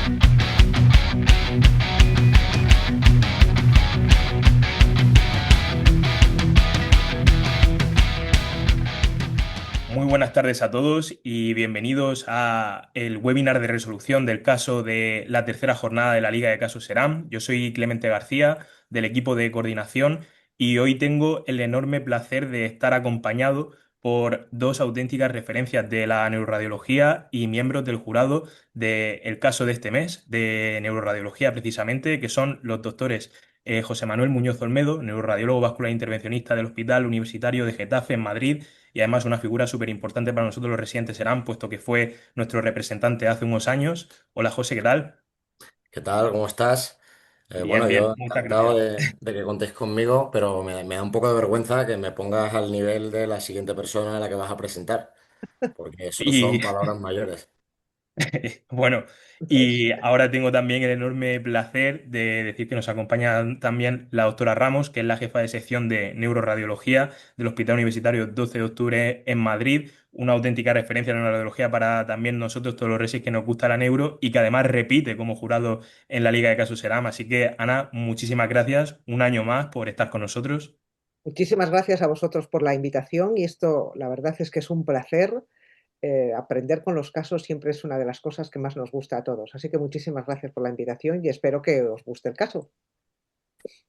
Muy buenas tardes a todos y bienvenidos a el webinar de resolución del caso de la tercera jornada de la Liga de Casos Serán. Yo soy Clemente García del equipo de coordinación y hoy tengo el enorme placer de estar acompañado por dos auténticas referencias de la neuroradiología y miembros del jurado del caso de este mes de neuroradiología precisamente, que son los doctores José Manuel Muñoz Olmedo, neuroradiólogo vascular intervencionista del Hospital Universitario de Getafe en Madrid y además una figura súper importante para nosotros los residentes Serán, puesto que fue nuestro representante hace unos años. Hola José, ¿qué tal? ¿Qué tal? ¿Cómo estás? Bien, Bueno, yo bien, muchas encantado gracias. de que contéis conmigo, pero me da un poco de vergüenza que me pongas al nivel de la siguiente persona a la que vas a presentar, porque eso Y son palabras mayores. bueno, y ahora tengo también el enorme placer de decir que nos acompaña también la doctora Ramos, que es la jefa de sección de neuroradiología del Hospital Universitario 12 de Octubre en Madrid, una auténtica referencia en la neuroradiología para también nosotros, todos los resis que nos gusta la neuro y que además repite como jurado en la Liga de Casos Seram. Así que, Ana, muchísimas gracias un año más por estar con nosotros. Muchísimas gracias a vosotros por la invitación y esto, la verdad es que es un placer. Aprender con los casos siempre es una de las cosas que más nos gusta a todos. Así que muchísimas gracias por la invitación y espero que os guste el caso.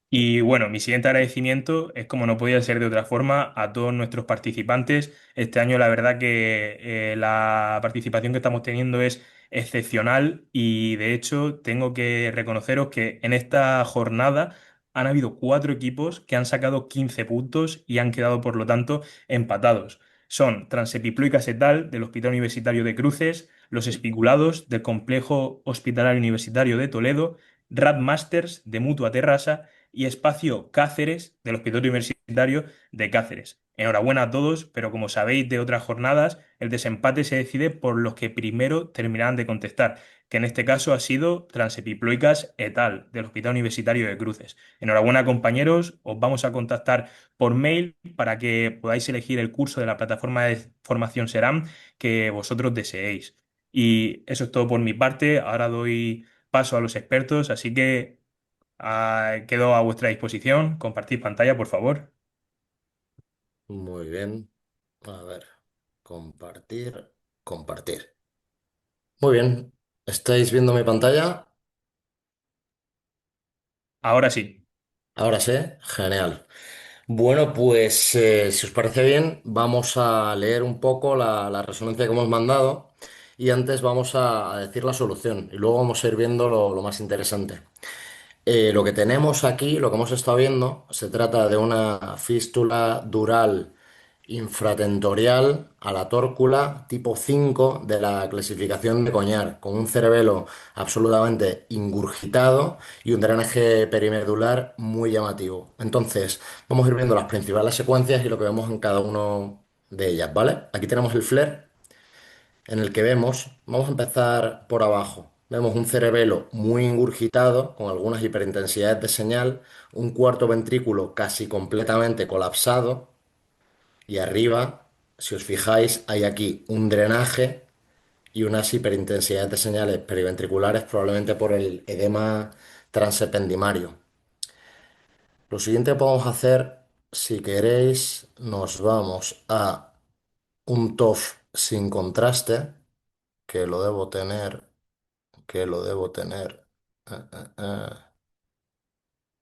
Y bueno, mi siguiente agradecimiento es, como no podía ser de otra forma, a todos nuestros participantes. Este año la verdad que la participación que estamos teniendo es excepcional y de hecho tengo que reconoceros que en esta jornada han habido cuatro equipos que han sacado 15 puntos y han quedado por lo tanto empatados. Son Transepiplo y Casetal del Hospital Universitario de Cruces, Los Espiculados del Complejo Hospitalario Universitario de Toledo, Rad Masters de Mutua Terrassa y Espacio Cáceres del Hospital Universitario de Cáceres. Enhorabuena a todos, pero como sabéis de otras jornadas, el desempate se decide por los que primero terminarán de contestar, que en este caso ha sido Transepiploicas et al. Del Hospital Universitario de Cruces. Enhorabuena compañeros, os vamos a contactar por mail para que podáis elegir el curso de la plataforma de formación SERAM que vosotros deseéis. Y eso es todo por mi parte, ahora doy paso a los expertos, así que quedo a vuestra disposición. Compartid pantalla, por favor. Muy bien. A ver, compartir, compartir. Muy bien. ¿Estáis viendo mi pantalla? Ahora sí. Ahora sí, genial. Bueno, pues si os parece bien, vamos a leer un poco la resonancia que hemos mandado y antes vamos a decir la solución y luego vamos a ir viendo lo más interesante. Lo que tenemos aquí, lo que hemos estado viendo, se trata de una fístula dural infratentorial a la tórcula tipo 5 de la clasificación de Coñar, con un cerebelo absolutamente ingurgitado y un drenaje perimedular muy llamativo. Entonces, vamos a ir viendo las principales secuencias y lo que vemos en cada uno de ellas, ¿vale? Aquí tenemos el FLAIR en el que vemos, vamos a empezar por abajo. Vemos un cerebelo muy ingurgitado, con algunas hiperintensidades de señal, un cuarto ventrículo casi completamente colapsado, y arriba, si os fijáis, hay aquí un drenaje y unas hiperintensidades de señales periventriculares, probablemente por el edema transependimario. Lo siguiente que podemos hacer, si queréis, nos vamos a un TOF sin contraste, que lo debo tener. Que lo debo tener.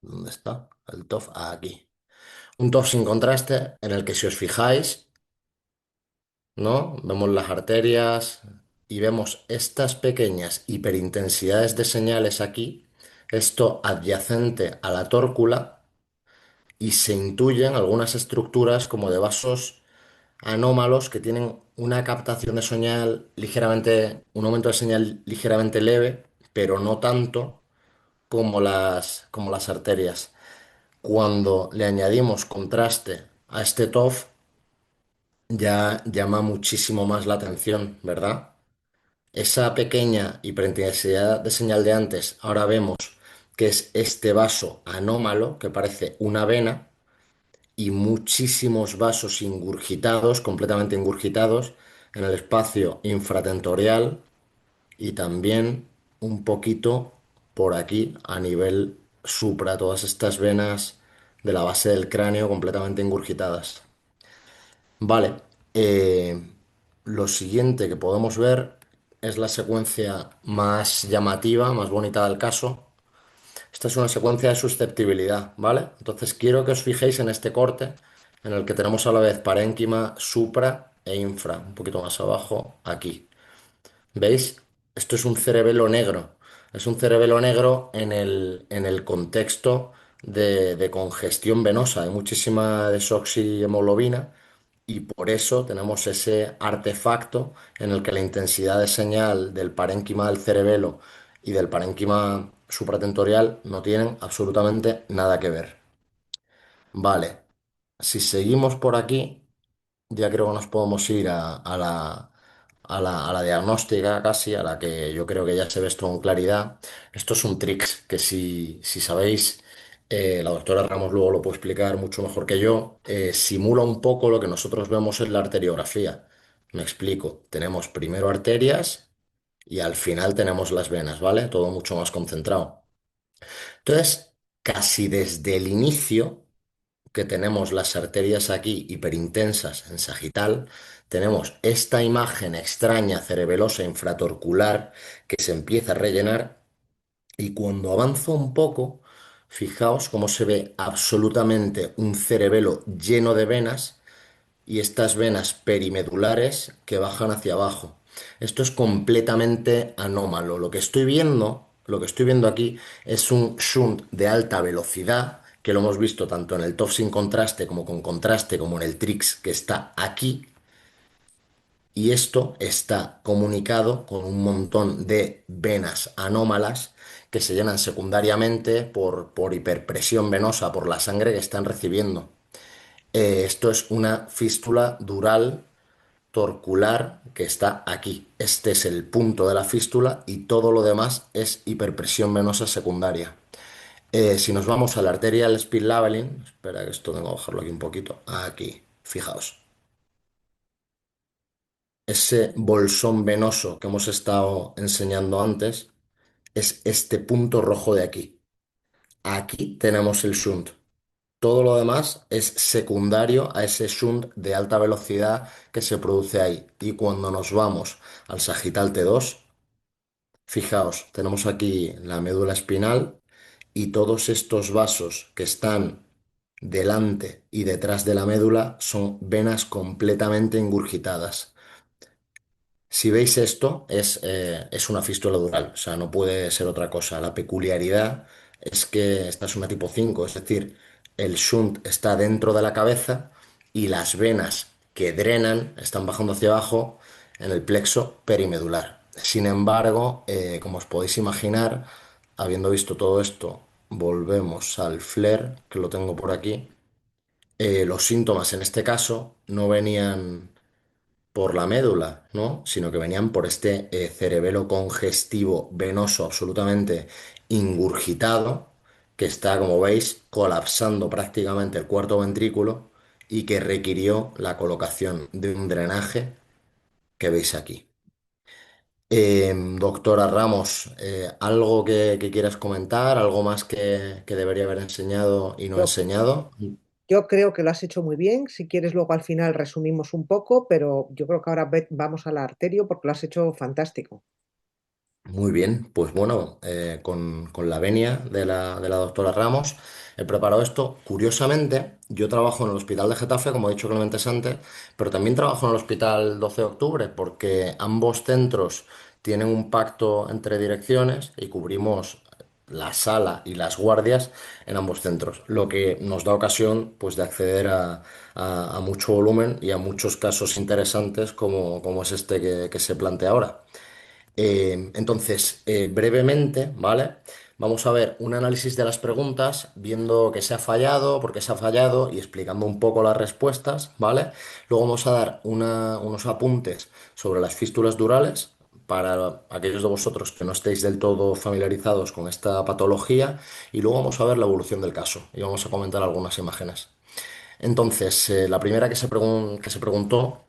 ¿Dónde está? El TOF. Aquí. Un TOF sin contraste en el que si os fijáis, ¿no? Vemos las arterias y vemos estas pequeñas hiperintensidades de señales aquí, esto adyacente a la tórcula y se intuyen algunas estructuras como de vasos anómalos que tienen una captación de señal ligeramente, un aumento de señal ligeramente leve, pero no tanto como las arterias. Cuando le añadimos contraste a este TOF, ya llama muchísimo más la atención, ¿verdad? Esa pequeña hiperintensidad de señal de antes, ahora vemos que es este vaso anómalo que parece una vena y muchísimos vasos ingurgitados, completamente ingurgitados, en el espacio infratentorial y también un poquito por aquí a nivel supra, todas estas venas de la base del cráneo completamente ingurgitadas. Vale, eh, lo siguiente que podemos ver es la secuencia más llamativa, más bonita del caso. Esta es una secuencia de susceptibilidad, ¿vale? Entonces quiero que os fijéis en este corte en el que tenemos a la vez parénquima, supra e infra, un poquito más abajo, aquí. ¿Veis? Esto es un cerebelo negro. Es un cerebelo negro en el contexto de congestión venosa. Hay muchísima desoxihemoglobina y por eso tenemos ese artefacto en el que la intensidad de señal del parénquima del cerebelo y del parénquima supratentorial no tienen absolutamente nada que ver. Vale, si seguimos por aquí, ya creo que nos podemos ir a la diagnóstica casi, a la que yo creo que ya se ve esto con claridad. Esto es un tricks que si sabéis, la doctora Ramos luego lo puede explicar mucho mejor que yo, simula un poco lo que nosotros vemos en la arteriografía. Me explico. Tenemos primero arterias y al final tenemos las venas, ¿vale? Todo mucho más concentrado. Entonces, casi desde el inicio que tenemos las arterias aquí hiperintensas en sagital, tenemos esta imagen extraña cerebelosa infratorcular que se empieza a rellenar y cuando avanzo un poco, fijaos cómo se ve absolutamente un cerebelo lleno de venas y estas venas perimedulares que bajan hacia abajo. Esto es completamente anómalo. Lo que estoy viendo aquí es un shunt de alta velocidad, que lo hemos visto tanto en el TOF sin contraste como con contraste, como en el TRIX que está aquí, y esto está comunicado con un montón de venas anómalas que se llenan secundariamente por hiperpresión venosa, por la sangre que están recibiendo. Esto es una fístula dural torcular que está aquí. Este es el punto de la fístula y todo lo demás es hiperpresión venosa secundaria. Si nos vamos a la arteria del Speed-Leveling, espera que esto tengo que bajarlo aquí un poquito, aquí, fijaos, ese bolsón venoso que hemos estado enseñando antes es este punto rojo de aquí. Aquí tenemos el shunt. Todo lo demás es secundario a ese shunt de alta velocidad que se produce ahí. Y cuando nos vamos al sagital T2, fijaos, tenemos aquí la médula espinal y todos estos vasos que están delante y detrás de la médula son venas completamente ingurgitadas. Si veis esto, es una fístula dural, o sea, no puede ser otra cosa. La peculiaridad es que esta es una tipo 5, es decir, el shunt está dentro de la cabeza y las venas que drenan están bajando hacia abajo en el plexo perimedular. Sin embargo, como os podéis imaginar, habiendo visto todo esto, volvemos al flare, que lo tengo por aquí. Los síntomas en este caso no venían por la médula, ¿no? Sino que venían por este cerebelo congestivo venoso absolutamente ingurgitado, que está, como veis, colapsando prácticamente el cuarto ventrículo y que requirió la colocación de un drenaje que veis aquí. Doctora Ramos, ¿algo que quieras comentar? ¿Algo más que debería haber enseñado y no Yo, enseñado? yo creo que lo has hecho muy bien. Si quieres, luego al final resumimos un poco, pero yo creo que ahora vamos a la arterio porque lo has hecho fantástico. Muy bien, pues bueno, con la venia de la doctora Ramos he preparado esto. Curiosamente, yo trabajo en el Hospital de Getafe, como ha dicho Clemente antes, pero también trabajo en el Hospital 12 de Octubre, porque ambos centros tienen un pacto entre direcciones y cubrimos la sala y las guardias en ambos centros, lo que nos da ocasión pues, de acceder a mucho volumen y a muchos casos interesantes como es este que se plantea ahora. Brevemente, ¿vale? Vamos a ver un análisis de las preguntas, viendo que se ha fallado, por qué se ha fallado y explicando un poco las respuestas, ¿vale? Luego vamos a dar unos apuntes sobre las fístulas durales para aquellos de vosotros que no estéis del todo familiarizados con esta patología y luego vamos a ver la evolución del caso y vamos a comentar algunas imágenes. Entonces, la primera que se preguntó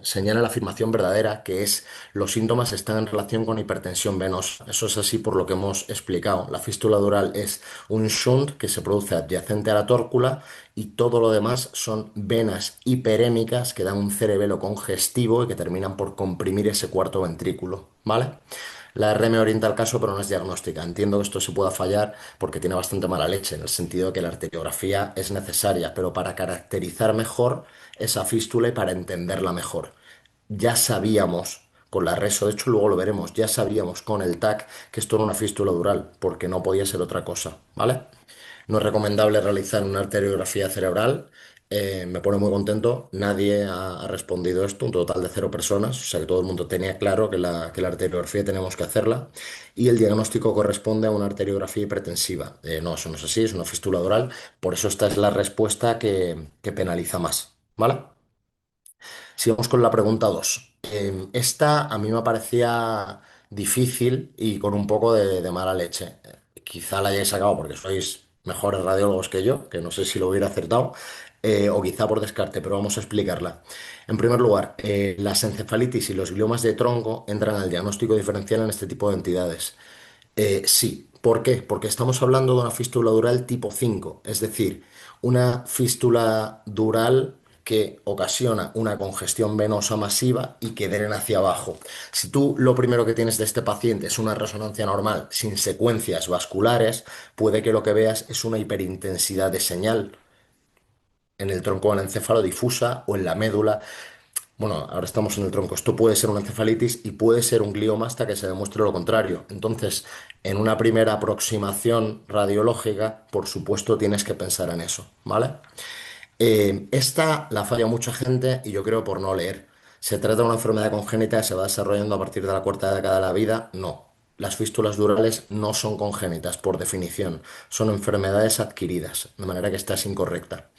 señala la afirmación verdadera, que es los síntomas están en relación con hipertensión venosa. Eso es así por lo que hemos explicado. La fístula dural es un shunt que se produce adyacente a la tórcula y todo lo demás son venas hiperémicas que dan un cerebelo congestivo y que terminan por comprimir ese cuarto ventrículo, ¿vale? La RM orienta el caso, pero no es diagnóstica. Entiendo que esto se pueda fallar porque tiene bastante mala leche, en el sentido de que la arteriografía es necesaria, pero para caracterizar mejor esa fístula y para entenderla mejor. Ya sabíamos con la reso, de hecho luego lo veremos, ya sabíamos con el TAC que esto era una fístula dural, porque no podía ser otra cosa, ¿vale? No es recomendable realizar una arteriografía cerebral. Me pone muy contento. Nadie ha respondido esto, un total de 0 personas. O sea que todo el mundo tenía claro que la arteriografía tenemos que hacerla. Y el diagnóstico corresponde a una arteriografía hipertensiva. No, eso no es así, es una fístula dural. Por eso esta es la respuesta que penaliza más. ¿Vale? Sigamos con la pregunta 2. Esta a mí me parecía difícil y con un poco de mala leche. Quizá la hayáis sacado porque sois mejores radiólogos que yo, que no sé si lo hubiera acertado, o quizá por descarte, pero vamos a explicarla. En primer lugar, las encefalitis y los gliomas de tronco entran al diagnóstico diferencial en este tipo de entidades. Sí, ¿por qué? Porque estamos hablando de una fístula dural tipo 5, es decir, una fístula dural que ocasiona una congestión venosa masiva y que drena hacia abajo. Si tú lo primero que tienes de este paciente es una resonancia normal sin secuencias vasculares, puede que lo que veas es una hiperintensidad de señal en el tronco del encéfalo difusa o en la médula. Bueno, ahora estamos en el tronco. Esto puede ser una encefalitis y puede ser un glioma hasta que se demuestre lo contrario. Entonces, en una primera aproximación radiológica, por supuesto, tienes que pensar en eso, ¿vale? Esta la falla mucha gente y yo creo por no leer. ¿Se trata de una enfermedad congénita que se va desarrollando a partir de la cuarta década de la vida? No. Las fístulas durales no son congénitas, por definición. Son enfermedades adquiridas, de manera que esta es incorrecta.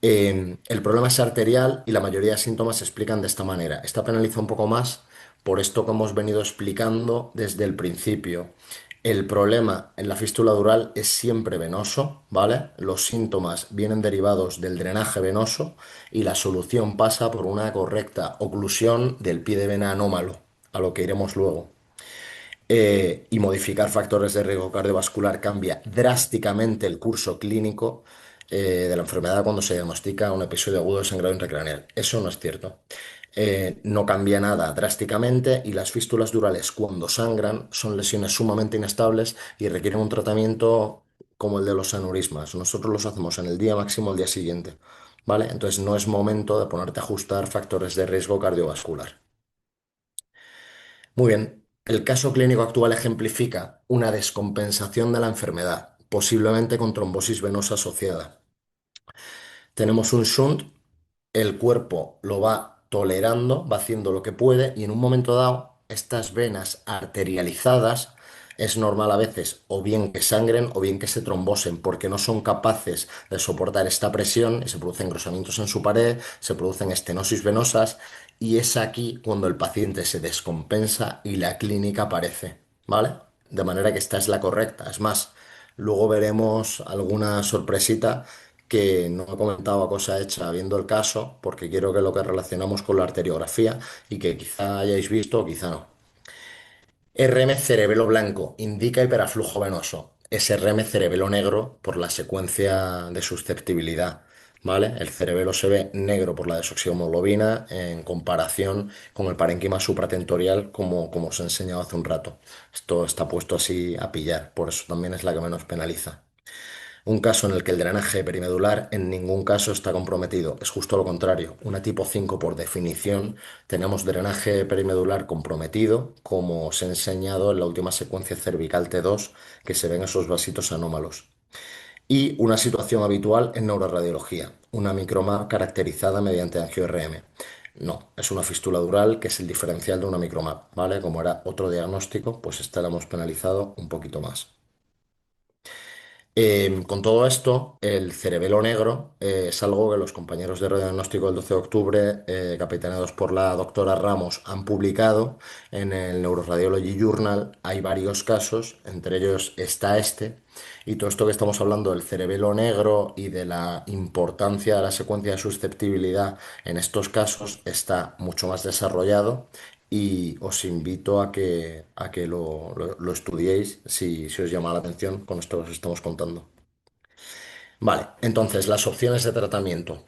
El problema es arterial y la mayoría de síntomas se explican de esta manera. Esta penaliza un poco más por esto que hemos venido explicando desde el principio. El problema en la fístula dural es siempre venoso, ¿vale? Los síntomas vienen derivados del drenaje venoso y la solución pasa por una correcta oclusión del pie de vena anómalo, a lo que iremos luego. Y modificar factores de riesgo cardiovascular cambia drásticamente el curso clínico de la enfermedad cuando se diagnostica un episodio agudo de sangrado intracraneal. Eso no es cierto. No cambia nada drásticamente y las fístulas durales cuando sangran son lesiones sumamente inestables y requieren un tratamiento como el de los aneurismas. Nosotros los hacemos en el día máximo el día siguiente, ¿vale? Entonces no es momento de ponerte a ajustar factores de riesgo cardiovascular. Muy bien, el caso clínico actual ejemplifica una descompensación de la enfermedad, posiblemente con trombosis venosa asociada. Tenemos un shunt, el cuerpo lo va tolerando, va haciendo lo que puede y en un momento dado estas venas arterializadas es normal a veces o bien que sangren o bien que se trombosen porque no son capaces de soportar esta presión y se producen engrosamientos en su pared, se producen estenosis venosas y es aquí cuando el paciente se descompensa y la clínica aparece, ¿vale? De manera que esta es la correcta. Es más, luego veremos alguna sorpresita que no he comentado a cosa hecha viendo el caso, porque quiero que lo que relacionamos con la arteriografía y que quizá hayáis visto o quizá no. RM cerebelo blanco indica hiperaflujo venoso. Es RM cerebelo negro por la secuencia de susceptibilidad. ¿Vale? El cerebelo se ve negro por la desoxihemoglobina en comparación con el parénquima supratentorial, como os he enseñado hace un rato. Esto está puesto así a pillar, por eso también es la que menos penaliza. Un caso en el que el drenaje perimedular en ningún caso está comprometido, es justo lo contrario. Una tipo 5 por definición tenemos drenaje perimedular comprometido, como os he enseñado en la última secuencia cervical T2, que se ven esos vasitos anómalos. Y una situación habitual en neuroradiología, una microma caracterizada mediante angio-RM. No, es una fístula dural que es el diferencial de una microma, ¿vale? Como era otro diagnóstico, pues esta la hemos penalizado un poquito más. Con todo esto, el cerebelo negro es algo que los compañeros de radiodiagnóstico del 12 de octubre, capitaneados por la doctora Ramos, han publicado en el Neuroradiology Journal. Hay varios casos, entre ellos está este, y todo esto que estamos hablando del cerebelo negro y de la importancia de la secuencia de susceptibilidad en estos casos está mucho más desarrollado. Y os invito a que lo estudiéis si os llama la atención con esto que os estamos contando. Vale, entonces las opciones de tratamiento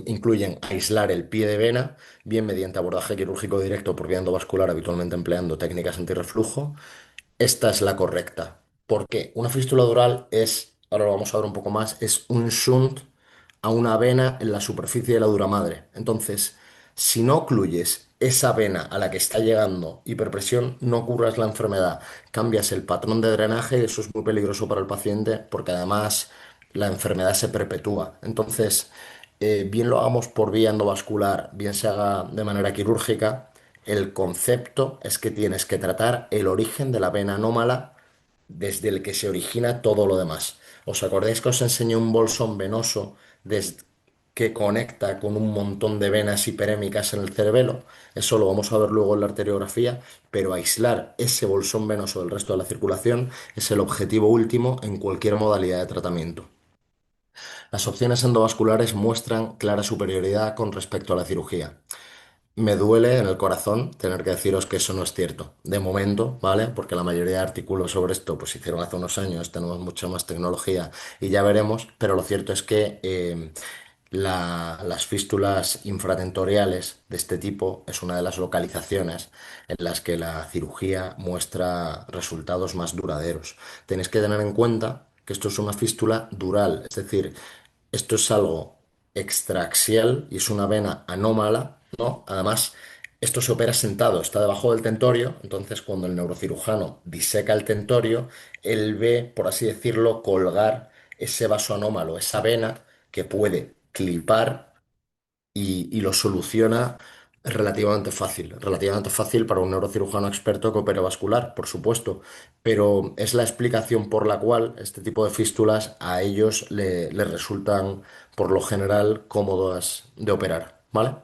incluyen aislar el pie de vena, bien mediante abordaje quirúrgico directo por vía endovascular, habitualmente empleando técnicas antirreflujo. Esta es la correcta. ¿Por qué? Una fístula dural es, ahora lo vamos a ver un poco más, es un shunt a una vena en la superficie de la dura madre. Entonces, si no ocluyes esa vena a la que está llegando hiperpresión, no curas la enfermedad, cambias el patrón de drenaje y eso es muy peligroso para el paciente porque además la enfermedad se perpetúa. Entonces, bien lo hagamos por vía endovascular, bien se haga de manera quirúrgica, el concepto es que tienes que tratar el origen de la vena anómala desde el que se origina todo lo demás. ¿Os acordáis que os enseñé un bolsón venoso que conecta con un montón de venas hiperémicas en el cerebelo? Eso lo vamos a ver luego en la arteriografía, pero aislar ese bolsón venoso del resto de la circulación es el objetivo último en cualquier modalidad de tratamiento. Las opciones endovasculares muestran clara superioridad con respecto a la cirugía. Me duele en el corazón tener que deciros que eso no es cierto. De momento, ¿vale? Porque la mayoría de artículos sobre esto pues se hicieron hace unos años, tenemos mucha más tecnología y ya veremos, pero lo cierto es que las fístulas infratentoriales de este tipo es una de las localizaciones en las que la cirugía muestra resultados más duraderos. Tenéis que tener en cuenta que esto es una fístula dural, es decir, esto es algo extraaxial y es una vena anómala, ¿no? Además, esto se opera sentado, está debajo del tentorio, entonces cuando el neurocirujano diseca el tentorio, él ve, por así decirlo, colgar ese vaso anómalo, esa vena que puede clipar y lo soluciona relativamente fácil para un neurocirujano experto que opere vascular, por supuesto, pero es la explicación por la cual este tipo de fístulas a ellos le resultan por lo general cómodas de operar, ¿vale?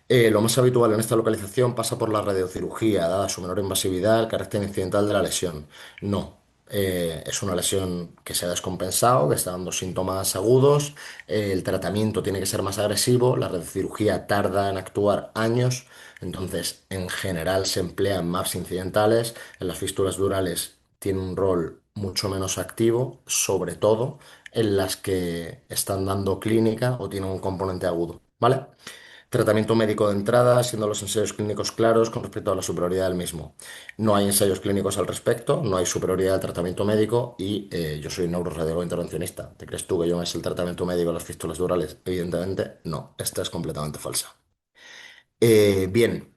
Lo más habitual en esta localización pasa por la radiocirugía, dada su menor invasividad, el carácter incidental de la lesión. No, es una lesión que se ha descompensado, que está dando síntomas agudos, el tratamiento tiene que ser más agresivo, la radiocirugía tarda en actuar años, entonces en general se emplean más incidentales, en las fístulas durales tiene un rol mucho menos activo, sobre todo en las que están dando clínica o tienen un componente agudo, ¿vale? Tratamiento médico de entrada, siendo los ensayos clínicos claros con respecto a la superioridad del mismo. No hay ensayos clínicos al respecto, no hay superioridad del tratamiento médico y yo soy neuroradiólogo intervencionista. ¿Te crees tú que yo me sé el tratamiento médico de las fístulas durales? Evidentemente, no. Esta es completamente falsa. Bien,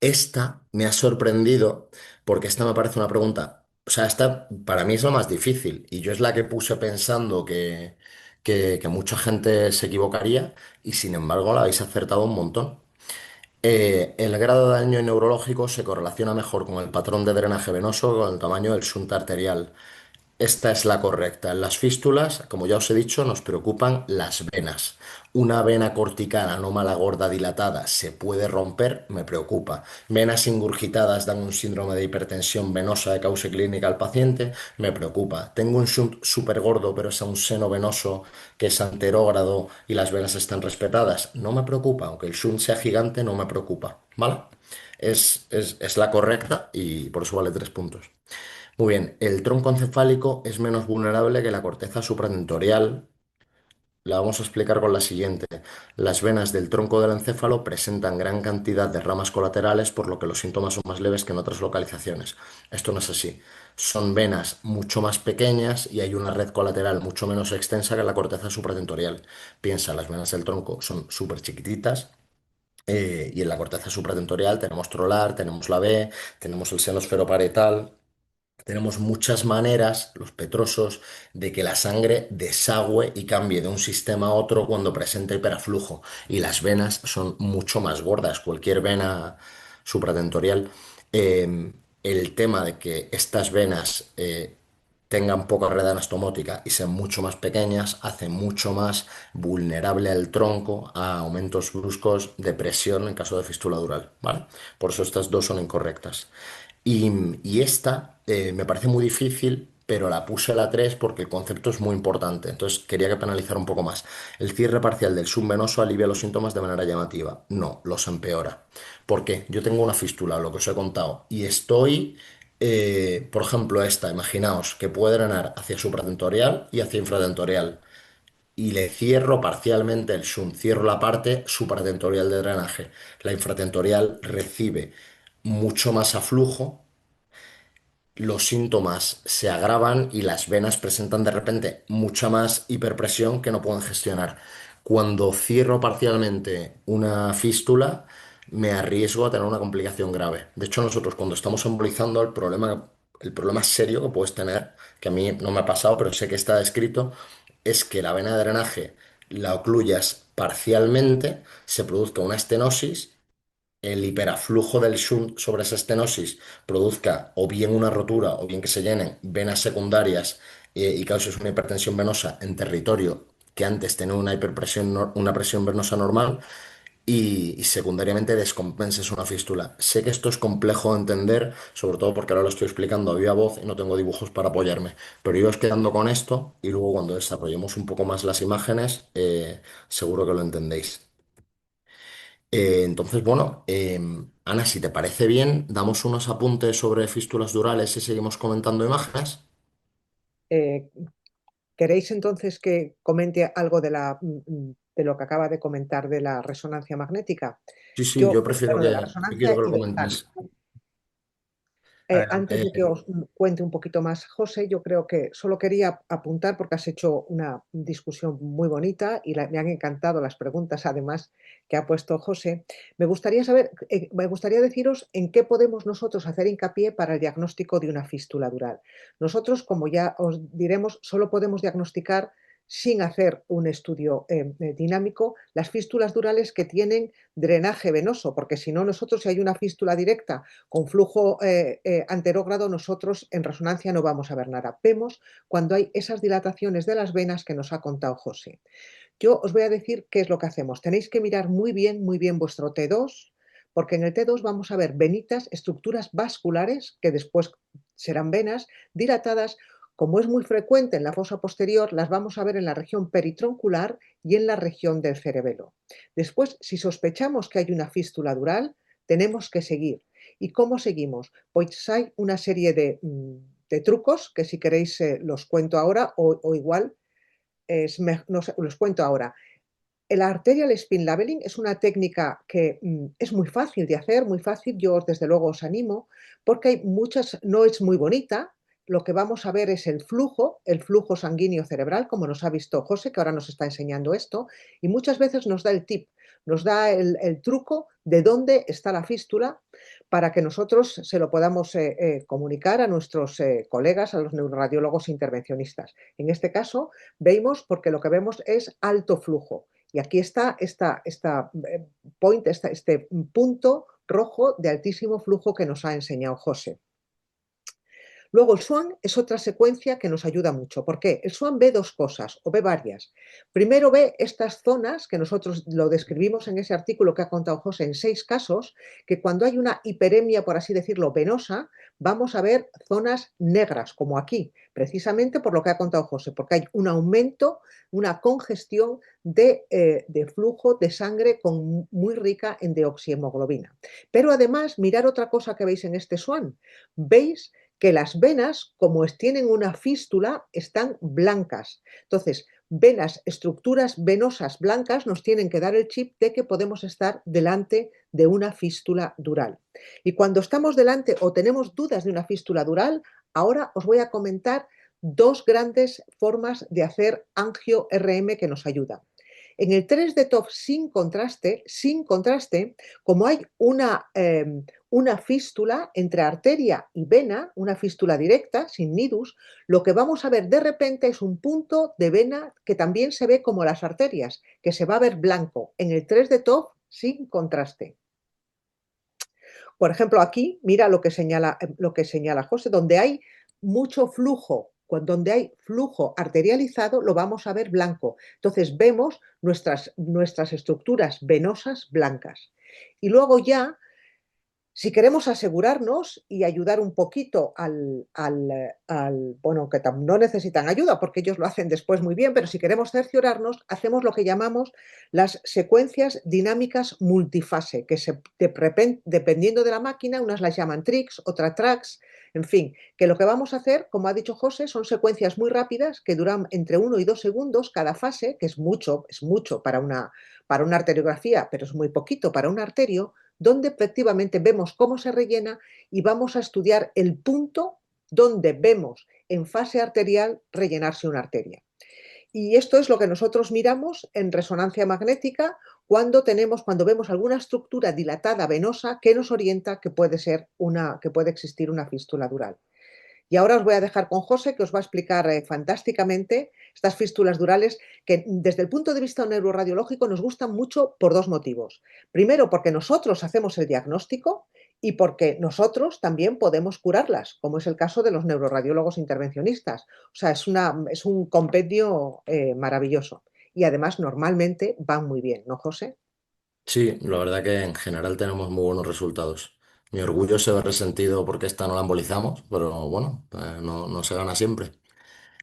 esta me ha sorprendido porque esta me parece una pregunta, o sea, esta para mí es la más difícil y yo es la que puse pensando que mucha gente se equivocaría y sin embargo la habéis acertado un montón. El grado de daño neurológico se correlaciona mejor con el patrón de drenaje venoso que con el tamaño del shunt arterial. Esta es la correcta. En las fístulas, como ya os he dicho, nos preocupan las venas. Una vena cortical anómala gorda dilatada se puede romper, me preocupa. Venas ingurgitadas dan un síndrome de hipertensión venosa de causa clínica al paciente, me preocupa. Tengo un shunt súper gordo, pero es a un seno venoso que es anterógrado y las venas están respetadas, no me preocupa. Aunque el shunt sea gigante, no me preocupa. ¿Vale? Es la correcta y por eso vale 3 puntos. Muy bien, el tronco encefálico es menos vulnerable que la corteza supratentorial. La vamos a explicar con la siguiente. Las venas del tronco del encéfalo presentan gran cantidad de ramas colaterales, por lo que los síntomas son más leves que en otras localizaciones. Esto no es así. Son venas mucho más pequeñas y hay una red colateral mucho menos extensa que la corteza supratentorial. Piensa, las venas del tronco son súper chiquititas. Y en la corteza supratentorial tenemos trolar, tenemos la B, tenemos el seno esferoparietal. Tenemos muchas maneras, los petrosos, de que la sangre desagüe y cambie de un sistema a otro cuando presenta hiperaflujo. Y las venas son mucho más gordas. Cualquier vena supratentorial. El tema de que estas venas tengan poca red anastomótica y sean mucho más pequeñas, hace mucho más vulnerable al tronco a aumentos bruscos de presión en caso de fístula dural, ¿vale? Por eso estas dos son incorrectas. Y esta me parece muy difícil, pero la puse a la 3 porque el concepto es muy importante. Entonces quería que penalizara un poco más. El cierre parcial del subvenoso alivia los síntomas de manera llamativa. No, los empeora. ¿Por qué? Yo tengo una fístula, lo que os he contado, y estoy, por ejemplo, esta, imaginaos, que puede drenar hacia supratentorial y hacia infratentorial. Y le cierro parcialmente el shunt, cierro la parte supratentorial de drenaje. La infratentorial recibe mucho más aflujo, los síntomas se agravan y las venas presentan de repente mucha más hiperpresión que no pueden gestionar. Cuando cierro parcialmente una fístula, me arriesgo a tener una complicación grave. De hecho, nosotros cuando estamos embolizando, el problema serio que puedes tener, que a mí no me ha pasado, pero sé que está descrito, es que la vena de drenaje la ocluyas parcialmente, se produzca una estenosis, el hiperaflujo del shunt sobre esa estenosis produzca o bien una rotura o bien que se llenen venas secundarias, y causes una hipertensión venosa en territorio que antes tenía una hiperpresión, una presión venosa normal, y secundariamente descompenses una fístula. Sé que esto es complejo de entender, sobre todo porque ahora lo estoy explicando a viva voz y no tengo dibujos para apoyarme, pero iros quedando con esto y luego cuando desarrollemos un poco más las imágenes, seguro que lo entendéis. Entonces, bueno, Ana, si te parece bien, damos unos apuntes sobre fístulas durales y seguimos comentando imágenes. Eh, ¿Queréis entonces que comente algo de lo que acaba de comentar de la resonancia magnética? Sí, sí, Yo, yo prefiero bueno, de la que quiero resonancia que lo y del TAC. comentes. Antes de que Adelante. os cuente un poquito más, José, yo creo que solo quería apuntar porque has hecho una discusión muy bonita y me han encantado las preguntas, además, que ha puesto José. Me gustaría deciros en qué podemos nosotros hacer hincapié para el diagnóstico de una fístula dural. Nosotros, como ya os diremos, solo podemos diagnosticar sin hacer un estudio dinámico las fístulas durales que tienen drenaje venoso, porque si no, nosotros si hay una fístula directa con flujo anterógrado, nosotros en resonancia no vamos a ver nada. Vemos cuando hay esas dilataciones de las venas que nos ha contado José. Yo os voy a decir qué es lo que hacemos. Tenéis que mirar muy bien vuestro T2, porque en el T2 vamos a ver venitas, estructuras vasculares, que después serán venas, dilatadas. Como es muy frecuente en la fosa posterior, las vamos a ver en la región peritroncular y en la región del cerebelo. Después, si sospechamos que hay una fístula dural, tenemos que seguir. ¿Y cómo seguimos? Pues hay una serie de trucos que si queréis los cuento ahora o igual no sé, los cuento ahora. El arterial spin labeling es una técnica que es muy fácil de hacer, muy fácil, yo desde luego os animo, porque hay muchas, no es muy bonita, lo que vamos a ver es el flujo sanguíneo cerebral, como nos ha visto José, que ahora nos está enseñando esto, y muchas veces nos da el tip, nos da el truco de dónde está la fístula para que nosotros se lo podamos comunicar a nuestros colegas, a los neuroradiólogos intervencionistas. En este caso, vemos porque lo que vemos es alto flujo. Y aquí está este punto rojo de altísimo flujo que nos ha enseñado José. Luego el SWAN es otra secuencia que nos ayuda mucho. ¿Por qué? El SWAN ve dos cosas o ve varias. Primero ve estas zonas que nosotros lo describimos en ese artículo que ha contado José en 6 casos, que cuando hay una hiperemia, por así decirlo, venosa, vamos a ver zonas negras, como aquí, precisamente por lo que ha contado José, porque hay un aumento, una congestión de flujo de sangre muy rica en deoxihemoglobina. Pero además, mirar otra cosa que veis en este SWAN. Veis que las venas, como tienen una fístula, están blancas. Entonces, venas, estructuras venosas blancas nos tienen que dar el chip de que podemos estar delante de una fístula dural. Y cuando estamos delante o tenemos dudas de una fístula dural, ahora os voy a comentar dos grandes formas de hacer angio-RM que nos ayudan. En el 3 de TOF sin contraste, como hay una fístula entre arteria y vena, una fístula directa, sin nidus, lo que vamos a ver de repente es un punto de vena que también se ve como las arterias, que se va a ver blanco en el 3 de TOF sin contraste. Por ejemplo, aquí, mira lo que señala José, donde hay mucho flujo donde hay flujo arterializado, lo vamos a ver blanco. Entonces vemos nuestras estructuras venosas blancas. Y luego ya si queremos asegurarnos y ayudar un poquito bueno, que no necesitan ayuda porque ellos lo hacen después muy bien, pero si queremos cerciorarnos, hacemos lo que llamamos las secuencias dinámicas multifase, que dependiendo de la máquina, unas las llaman tricks, otras tracks, en fin, que lo que vamos a hacer, como ha dicho José, son secuencias muy rápidas que duran entre 1 y 2 segundos cada fase, que es mucho para una arteriografía, pero es muy poquito para un arterio, donde efectivamente vemos cómo se rellena y vamos a estudiar el punto donde vemos en fase arterial rellenarse una arteria. Y esto es lo que nosotros miramos en resonancia magnética cuando vemos alguna estructura dilatada venosa que nos orienta que puede existir una fístula dural. Y ahora os voy a dejar con José, que os va a explicar fantásticamente estas fístulas durales que desde el punto de vista neuroradiológico nos gustan mucho por dos motivos. Primero, porque nosotros hacemos el diagnóstico y porque nosotros también podemos curarlas, como es el caso de los neuroradiólogos intervencionistas. O sea, es un compendio maravilloso. Y además normalmente van muy bien, ¿no, José? Sí, la verdad que en general tenemos muy buenos resultados. Mi orgullo se ve resentido porque esta no la embolizamos, pero bueno, no se gana siempre.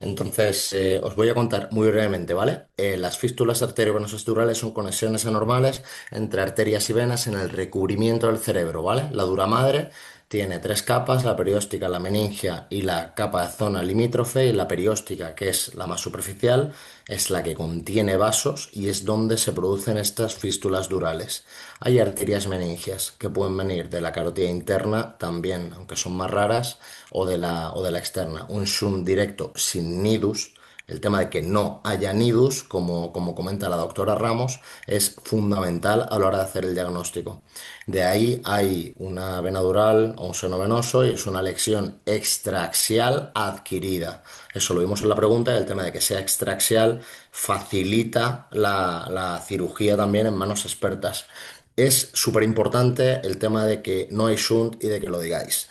Entonces, os voy a contar muy brevemente, ¿vale? Las fístulas arteriovenosas durales son conexiones anormales entre arterias y venas en el recubrimiento del cerebro, ¿vale? La dura madre tiene tres capas, la perióstica, la meningia y la capa de zona limítrofe, y la perióstica, que es la más superficial, es la que contiene vasos y es donde se producen estas fístulas durales. Hay arterias meningias que pueden venir de la carótida interna también, aunque son más raras, o de la externa. Un shunt directo sin nidus. El tema de que no haya nidus, como comenta la doctora Ramos, es fundamental a la hora de hacer el diagnóstico. De ahí hay una vena dural o un seno venoso y es una lesión extraaxial adquirida. Eso lo vimos en la pregunta, y el tema de que sea extraaxial facilita la cirugía también en manos expertas. Es súper importante el tema de que no hay shunt y de que lo digáis.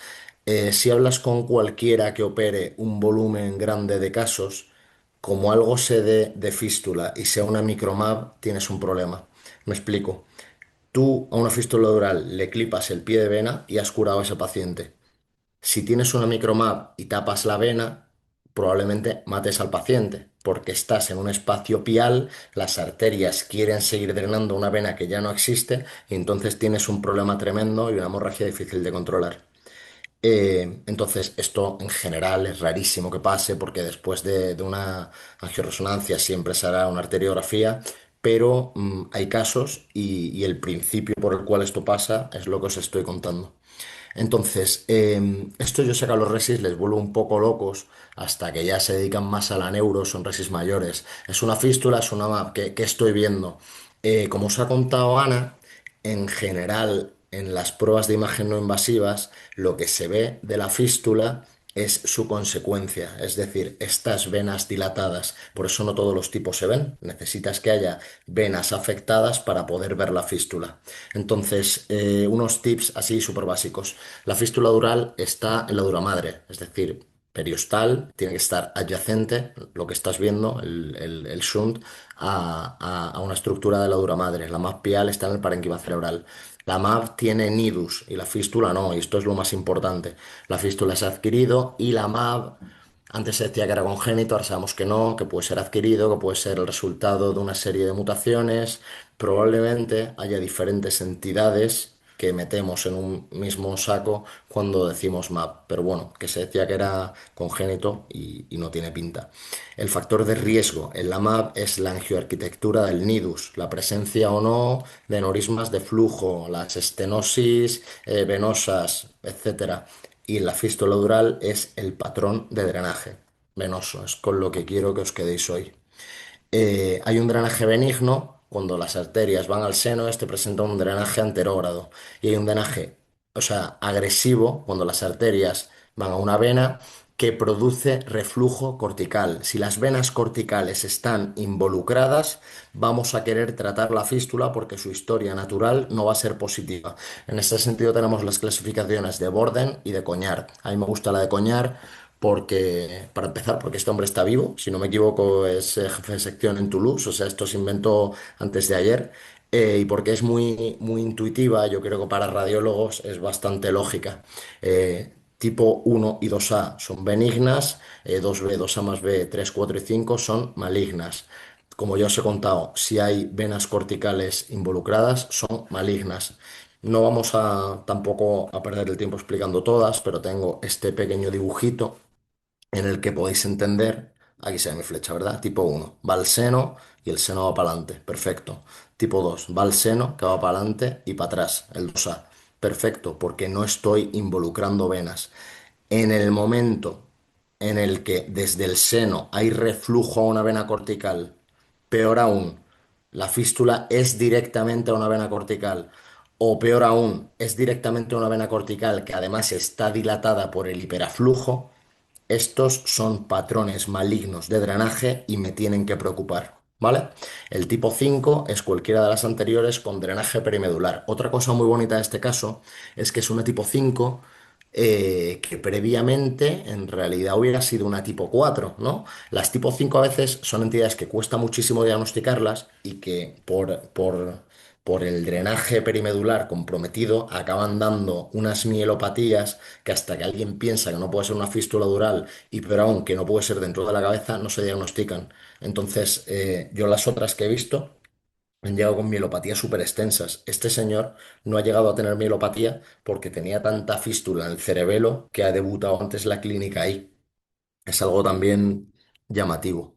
Si hablas con cualquiera que opere un volumen grande de casos, como algo se dé de fístula y sea una micromab, tienes un problema. Me explico. Tú a una fístula dural le clipas el pie de vena y has curado a ese paciente. Si tienes una micromab y tapas la vena, probablemente mates al paciente, porque estás en un espacio pial, las arterias quieren seguir drenando una vena que ya no existe, y entonces tienes un problema tremendo y una hemorragia difícil de controlar. Entonces, esto en general es rarísimo que pase porque después de una angioresonancia siempre se hará una arteriografía, pero hay casos y el principio por el cual esto pasa es lo que os estoy contando. Entonces, esto yo sé que a los resis les vuelvo un poco locos hasta que ya se dedican más a la neuro, son resis mayores. Es una fístula, es una MAP, ¿qué estoy viendo? Como os ha contado Ana, en general, en las pruebas de imagen no invasivas, lo que se ve de la fístula es su consecuencia, es decir, estas venas dilatadas. Por eso no todos los tipos se ven. Necesitas que haya venas afectadas para poder ver la fístula. Entonces, unos tips así súper básicos. La fístula dural está en la dura madre, es decir, periostal, tiene que estar adyacente, lo que estás viendo, el shunt, a una estructura de la dura madre. La MAP pial está en el parénquima cerebral. La MAP tiene nidus y la fístula no, y esto es lo más importante. La fístula es adquirido y la MAP, antes se decía que era congénito, ahora sabemos que no, que puede ser adquirido, que puede ser el resultado de una serie de mutaciones. Probablemente haya diferentes entidades que metemos en un mismo saco cuando decimos MAP, pero bueno, que se decía que era congénito y no tiene pinta. El factor de riesgo en la MAP es la angioarquitectura del nidus, la presencia o no de aneurismas de flujo, las estenosis venosas, etcétera. Y la fístula dural es el patrón de drenaje venoso, es con lo que quiero que os quedéis hoy. Hay un drenaje benigno, cuando las arterias van al seno, este presenta un drenaje anterógrado. Y hay un drenaje, o sea, agresivo, cuando las arterias van a una vena, que produce reflujo cortical. Si las venas corticales están involucradas, vamos a querer tratar la fístula porque su historia natural no va a ser positiva. En este sentido tenemos las clasificaciones de Borden y de Coñar. A mí me gusta la de Coñar porque, para empezar, porque este hombre está vivo, si no me equivoco, es jefe de sección en Toulouse, o sea, esto se inventó antes de ayer, y porque es muy, muy intuitiva, yo creo que para radiólogos es bastante lógica. Tipo uno y 2A son benignas, 2B, 2A más B, 3, 4 y 5 son malignas. Como ya os he contado, si hay venas corticales involucradas, son malignas. No vamos a tampoco a perder el tiempo explicando todas, pero tengo este pequeño dibujito en el que podéis entender, aquí se ve mi flecha, ¿verdad? Tipo uno va al seno y el seno va para adelante, perfecto. Tipo 2 va al seno, que va para adelante y para atrás, el 2A. Perfecto, porque no estoy involucrando venas. En el momento en el que desde el seno hay reflujo a una vena cortical, peor aún, la fístula es directamente a una vena cortical, o peor aún, es directamente a una vena cortical que además está dilatada por el hiperaflujo, estos son patrones malignos de drenaje y me tienen que preocupar, ¿vale? El tipo 5 es cualquiera de las anteriores con drenaje perimedular. Otra cosa muy bonita de este caso es que es una tipo 5 que previamente en realidad hubiera sido una tipo 4, ¿no? Las tipo 5 a veces son entidades que cuesta muchísimo diagnosticarlas y que por el drenaje perimedular comprometido acaban dando unas mielopatías que hasta que alguien piensa que no puede ser una fístula dural y peor aún que no puede ser dentro de la cabeza, no se diagnostican. Entonces, yo las otras que he visto han llegado con mielopatías súper extensas. Este señor no ha llegado a tener mielopatía porque tenía tanta fístula en el cerebelo que ha debutado antes la clínica ahí. Es algo también llamativo.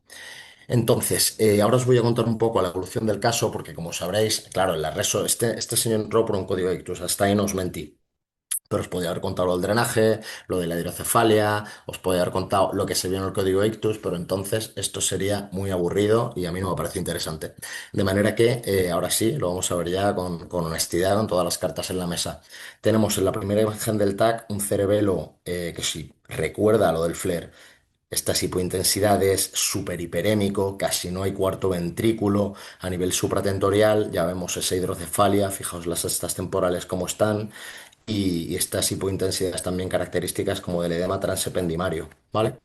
Entonces, ahora os voy a contar un poco la evolución del caso, porque como sabréis, claro, en la reso, este señor entró por un código ictus, hasta ahí no os mentí. Pero os podía haber contado lo del drenaje, lo de la hidrocefalia, os podía haber contado lo que se vio en el código ictus, pero entonces esto sería muy aburrido y a mí no me parece interesante. De manera que ahora sí, lo vamos a ver ya con honestidad, con todas las cartas en la mesa. Tenemos en la primera imagen del TAC un cerebelo que si recuerda a lo del flare. Estas hipointensidades, súper hiperémico, casi no hay cuarto ventrículo. A nivel supratentorial ya vemos esa hidrocefalia, fijaos las estas temporales cómo están, y estas hipointensidades también características como del edema transependimario, ¿vale?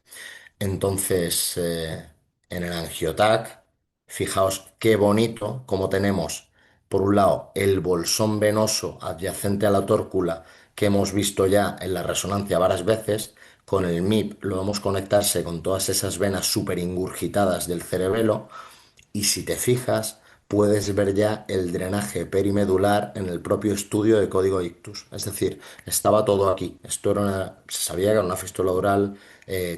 Entonces, en el angiotac, fijaos qué bonito como tenemos, por un lado, el bolsón venoso adyacente a la tórcula que hemos visto ya en la resonancia varias veces. Con el MIP lo vemos conectarse con todas esas venas súper ingurgitadas del cerebelo y si te fijas, puedes ver ya el drenaje perimedular en el propio estudio de código ictus. Es decir, estaba todo aquí. Esto era se sabía que era una fístula dural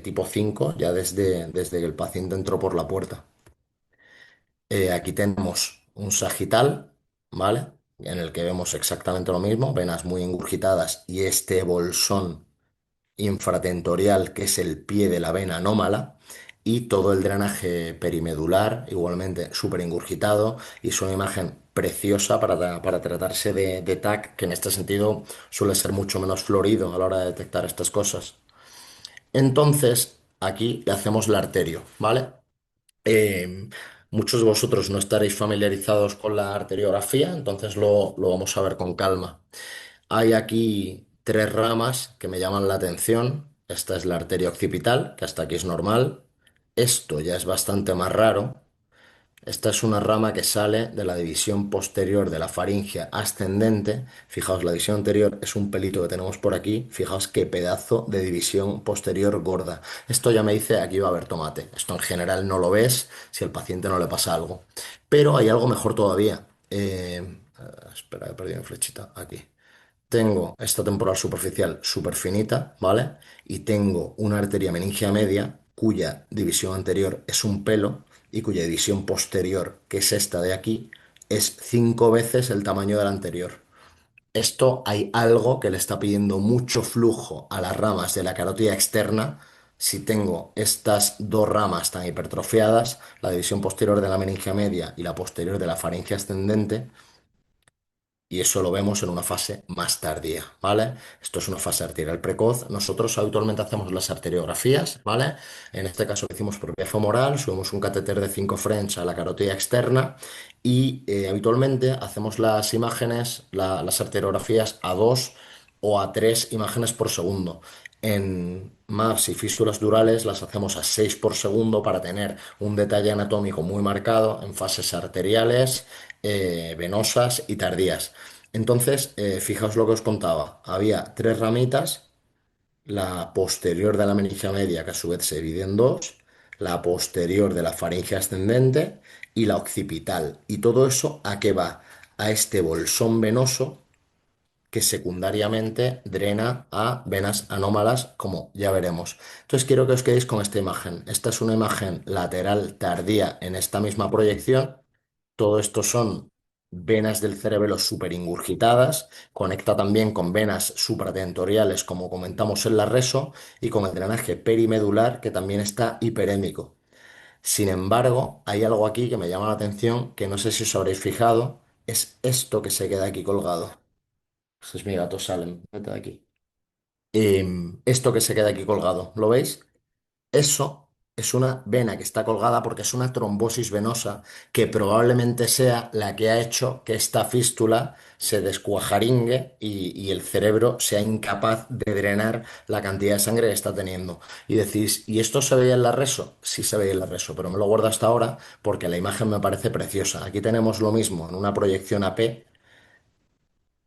tipo 5 ya desde que el paciente entró por la puerta. Aquí tenemos un sagital, ¿vale? En el que vemos exactamente lo mismo, venas muy ingurgitadas y este bolsón infratentorial, que es el pie de la vena anómala, y todo el drenaje perimedular, igualmente súper ingurgitado, y es una imagen preciosa para tratarse de TAC, que en este sentido suele ser mucho menos florido a la hora de detectar estas cosas. Entonces, aquí le hacemos la arterio, ¿vale? Eh, Muchos de vosotros no estaréis familiarizados con la arteriografía, entonces lo vamos a ver con calma. Hay aquí tres ramas que me llaman la atención. Esta es la arteria occipital, que hasta aquí es normal. Esto ya es bastante más raro. Esta es una rama que sale de la división posterior de la faringe ascendente. Fijaos, la división anterior es un pelito que tenemos por aquí. Fijaos qué pedazo de división posterior gorda. Esto ya me dice aquí va a haber tomate. Esto en general no lo ves si al paciente no le pasa algo. Pero hay algo mejor todavía. Espera, he perdido mi flechita. Aquí. Tengo esta temporal superficial súper finita, ¿vale? Y tengo una arteria meningia media cuya división anterior es un pelo y cuya división posterior, que es esta de aquí, es 5 veces el tamaño de la anterior. Esto hay algo que le está pidiendo mucho flujo a las ramas de la carótida externa. Si tengo estas dos ramas tan hipertrofiadas, la división posterior de la meningia media y la posterior de la faringe ascendente, y eso lo vemos en una fase más tardía, ¿vale? Esto es una fase arterial precoz. Nosotros habitualmente hacemos las arteriografías, ¿vale? En este caso lo hicimos por vía femoral, subimos un catéter de 5 French a la carótida externa y habitualmente hacemos las imágenes, las arteriografías a 2 o a 3 imágenes por segundo. En MAVs y fístulas durales las hacemos a 6 por segundo para tener un detalle anatómico muy marcado en fases arteriales, venosas y tardías. Entonces, fijaos lo que os contaba. Había tres ramitas, la posterior de la meningia media, que a su vez se divide en dos, la posterior de la faringe ascendente y la occipital. ¿Y todo eso a qué va? A este bolsón venoso que secundariamente drena a venas anómalas, como ya veremos. Entonces quiero que os quedéis con esta imagen. Esta es una imagen lateral tardía en esta misma proyección. Todo esto son venas del cerebelo superingurgitadas. Conecta también con venas supratentoriales, como comentamos en la reso, y con el drenaje perimedular, que también está hiperémico. Sin embargo, hay algo aquí que me llama la atención, que no sé si os habréis fijado, es esto que se queda aquí colgado. Ese es mi gato Salem, vete de aquí. Esto que se queda aquí colgado, ¿lo veis? Eso es una vena que está colgada porque es una trombosis venosa que probablemente sea la que ha hecho que esta fístula se descuajaringue y el cerebro sea incapaz de drenar la cantidad de sangre que está teniendo. Y decís, ¿y esto se veía en la reso? Sí se veía en la reso, pero me lo guardo hasta ahora porque la imagen me parece preciosa. Aquí tenemos lo mismo en una proyección AP,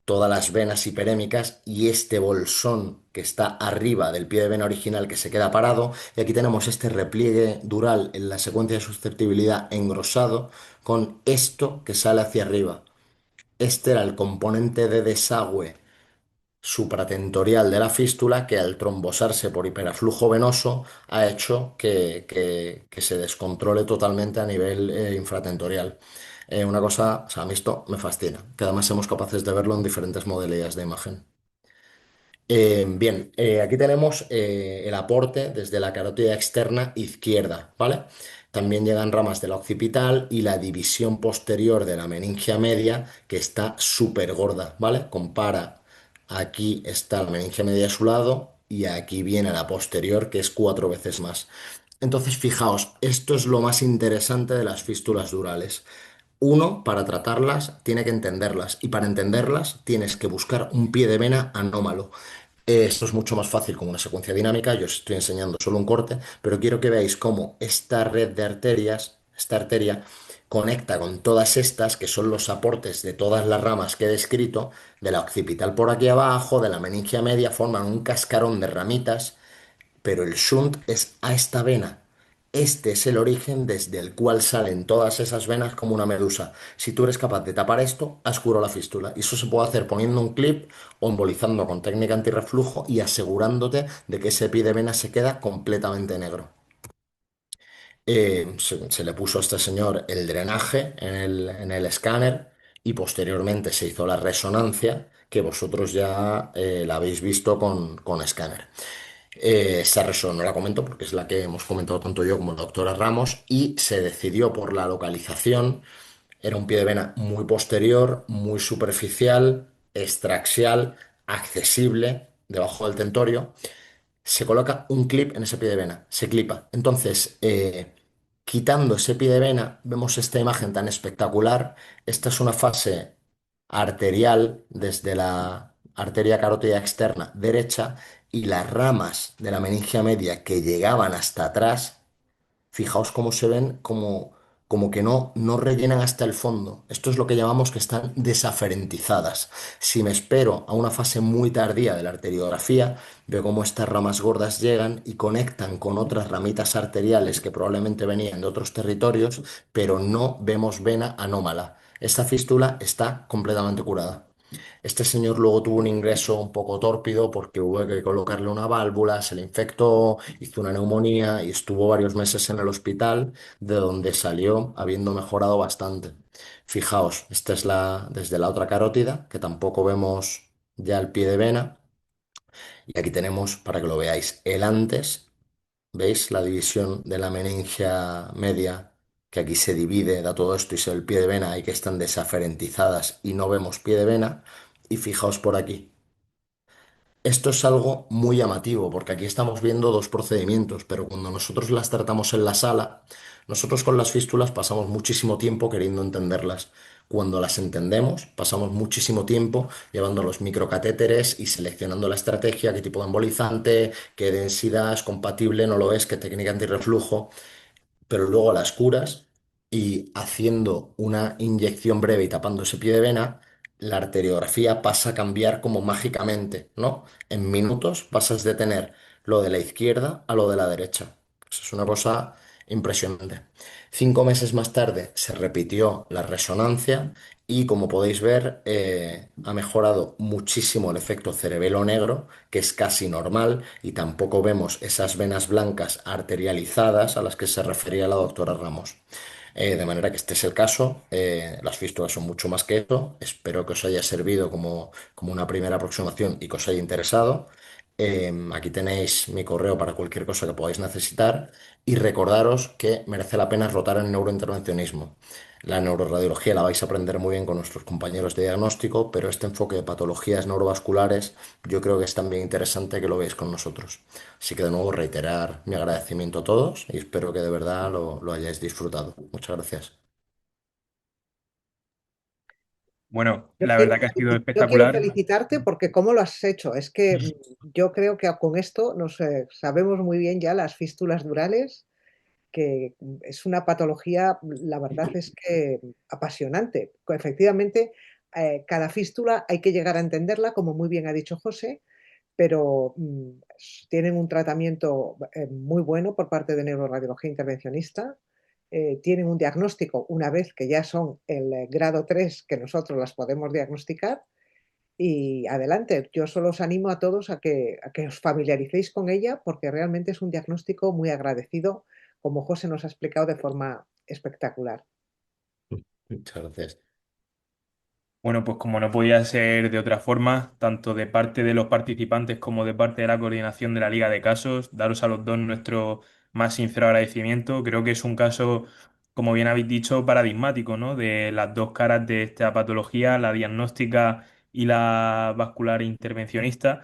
todas las venas hiperémicas y este bolsón que está arriba del pie de vena original que se queda parado. Y aquí tenemos este repliegue dural en la secuencia de susceptibilidad engrosado con esto que sale hacia arriba. Este era el componente de desagüe supratentorial de la fístula que al trombosarse por hiperaflujo venoso ha hecho que se descontrole totalmente a nivel infratentorial. Una cosa, o sea, a mí esto me fascina, que además somos capaces de verlo en diferentes modalidades de imagen. Bien, aquí tenemos el aporte desde la carótida externa izquierda, ¿vale? También llegan ramas de la occipital y la división posterior de la meningia media, que está súper gorda, ¿vale? Compara, aquí está la meningia media a su lado y aquí viene la posterior, que es cuatro veces más. Entonces, fijaos, esto es lo más interesante de las fístulas durales. Uno, para tratarlas, tiene que entenderlas y para entenderlas tienes que buscar un pie de vena anómalo. Esto es mucho más fácil con una secuencia dinámica. Yo os estoy enseñando solo un corte, pero quiero que veáis cómo esta red de arterias, esta arteria, conecta con todas estas, que son los aportes de todas las ramas que he descrito, de la occipital por aquí abajo, de la meningia media, forman un cascarón de ramitas, pero el shunt es a esta vena. Este es el origen desde el cual salen todas esas venas como una medusa. Si tú eres capaz de tapar esto, has curado la fístula. Y eso se puede hacer poniendo un clip o embolizando con técnica antirreflujo y asegurándote de que ese pie de vena se queda completamente negro. Se le puso a este señor el drenaje en el escáner y posteriormente se hizo la resonancia que vosotros ya la habéis visto con escáner. Esa resolución no la comento porque es la que hemos comentado tanto yo como la doctora Ramos y se decidió por la localización. Era un pie de vena muy posterior, muy superficial, extraxial, accesible, debajo del tentorio. Se coloca un clip en ese pie de vena, se clipa. Entonces, quitando ese pie de vena, vemos esta imagen tan espectacular. Esta es una fase arterial desde la arteria carótida externa derecha y las ramas de la meningia media que llegaban hasta atrás. Fijaos cómo se ven, como que no rellenan hasta el fondo. Esto es lo que llamamos que están desaferentizadas. Si me espero a una fase muy tardía de la arteriografía, veo cómo estas ramas gordas llegan y conectan con otras ramitas arteriales que probablemente venían de otros territorios, pero no vemos vena anómala. Esta fístula está completamente curada. Este señor luego tuvo un ingreso un poco tórpido porque hubo que colocarle una válvula, se le infectó, hizo una neumonía y estuvo varios meses en el hospital, de donde salió habiendo mejorado bastante. Fijaos, esta es desde la otra carótida, que tampoco vemos ya el pie de vena. Y aquí tenemos, para que lo veáis, el antes. ¿Veis la división de la meningia media? Que aquí se divide, da todo esto y se ve el pie de vena y que están desaferentizadas y no vemos pie de vena. Y fijaos por aquí. Esto es algo muy llamativo, porque aquí estamos viendo dos procedimientos, pero cuando nosotros las tratamos en la sala, nosotros con las fístulas pasamos muchísimo tiempo queriendo entenderlas. Cuando las entendemos, pasamos muchísimo tiempo llevando los microcatéteres y seleccionando la estrategia, qué tipo de embolizante, qué densidad es compatible, no lo es, qué técnica antirreflujo, pero luego las curas y haciendo una inyección breve y tapando ese pie de vena, la arteriografía pasa a cambiar como mágicamente, ¿no? En minutos pasas de tener lo de la izquierda a lo de la derecha. Eso es una cosa impresionante. 5 meses más tarde se repitió la resonancia y como podéis ver ha mejorado muchísimo el efecto cerebelo negro, que es casi normal y tampoco vemos esas venas blancas arterializadas a las que se refería la doctora Ramos. De manera que este es el caso, las fístulas son mucho más que eso, espero que os haya servido como una primera aproximación y que os haya interesado. Aquí tenéis mi correo para cualquier cosa que podáis necesitar y recordaros que merece la pena rotar en neurointervencionismo. La neuroradiología la vais a aprender muy bien con nuestros compañeros de diagnóstico, pero este enfoque de patologías neurovasculares yo creo que es también interesante que lo veáis con nosotros. Así que de nuevo reiterar mi agradecimiento a todos y espero que de verdad lo hayáis disfrutado. Muchas gracias. Bueno, Yo la quiero, verdad que ha sido yo quiero espectacular. felicitarte porque cómo lo has hecho. Es que yo creo que con esto nos sabemos muy bien ya las fístulas durales, que es una patología, la verdad es que apasionante. Efectivamente, cada fístula hay que llegar a entenderla, como muy bien ha dicho José, pero tienen un tratamiento muy bueno por parte de neuroradiología intervencionista. Tienen un diagnóstico una vez que ya son el grado 3 que nosotros las podemos diagnosticar y adelante. Yo solo os animo a todos a que os familiaricéis con ella porque realmente es un diagnóstico muy agradecido, como José nos ha explicado de forma espectacular. Muchas gracias. Bueno, pues como no podía ser de otra forma, tanto de parte de los participantes como de parte de la coordinación de la Liga de Casos, daros a los dos nuestro más sincero agradecimiento. Creo que es un caso, como bien habéis dicho, paradigmático, ¿no? De las dos caras de esta patología, la diagnóstica y la vascular intervencionista.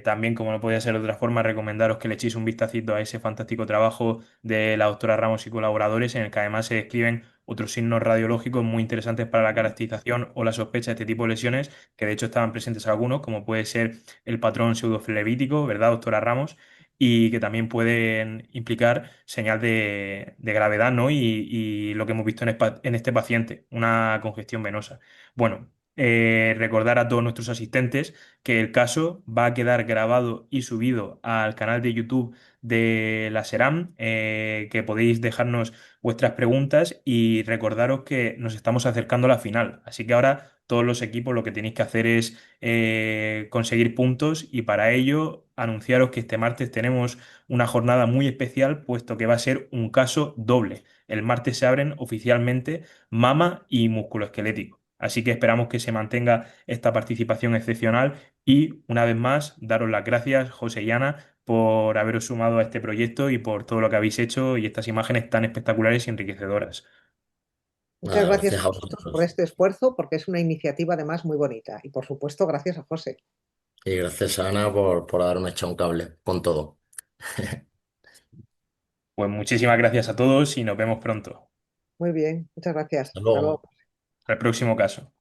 También, como no podía ser de otra forma, recomendaros que le echéis un vistacito a ese fantástico trabajo de la doctora Ramos y colaboradores, en el que además se describen otros signos radiológicos muy interesantes para la caracterización o la sospecha de este tipo de lesiones, que de hecho estaban presentes algunos, como puede ser el patrón pseudoflevítico, ¿verdad, doctora Ramos? Y que también pueden implicar señal de gravedad, ¿no? Y lo que hemos visto en este paciente, una congestión venosa. Bueno, recordar a todos nuestros asistentes que el caso va a quedar grabado y subido al canal de YouTube de la SERAM, que podéis dejarnos vuestras preguntas y recordaros que nos estamos acercando a la final. Así que ahora todos los equipos lo que tenéis que hacer es conseguir puntos y para ello anunciaros que este martes tenemos una jornada muy especial puesto que va a ser un caso doble. El martes se abren oficialmente mama y musculoesquelético. Así que esperamos que se mantenga esta participación excepcional y una vez más daros las gracias, José y Ana, por haberos sumado a este proyecto y por todo lo que habéis hecho y estas imágenes tan espectaculares y enriquecedoras. Muchas Nada, gracias gracias a a vosotros por vosotros. este esfuerzo, porque es una iniciativa además muy bonita. Y por supuesto, gracias a José. Y gracias a Ana por haberme echado un cable con todo. Pues muchísimas gracias a todos y nos vemos pronto. Muy bien, muchas gracias. Hasta Hasta luego. luego. Al próximo caso.